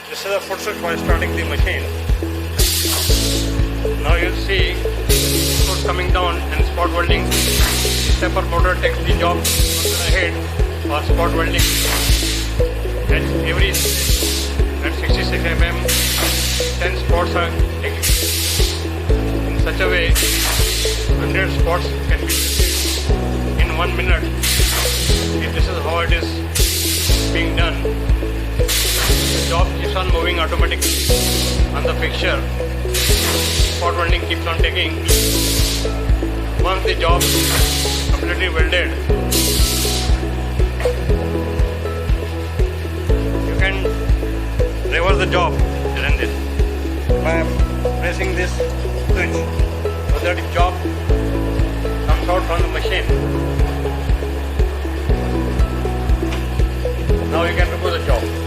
This is a foot switch for starting the machine. Now you'll see foot coming down and spot welding. The stepper motor takes the job ahead for spot welding. At 66 mm, 10 spots are taken. In such a way, 100 spots can be in 1 minute. If this is how it is being done. The job keeps on moving automatically on the fixture. Spot welding keeps on taking. Once the job is completely welded, you can reverse the job, isn't it? By pressing this switch so that the job comes out from the machine. Now you can remove the job.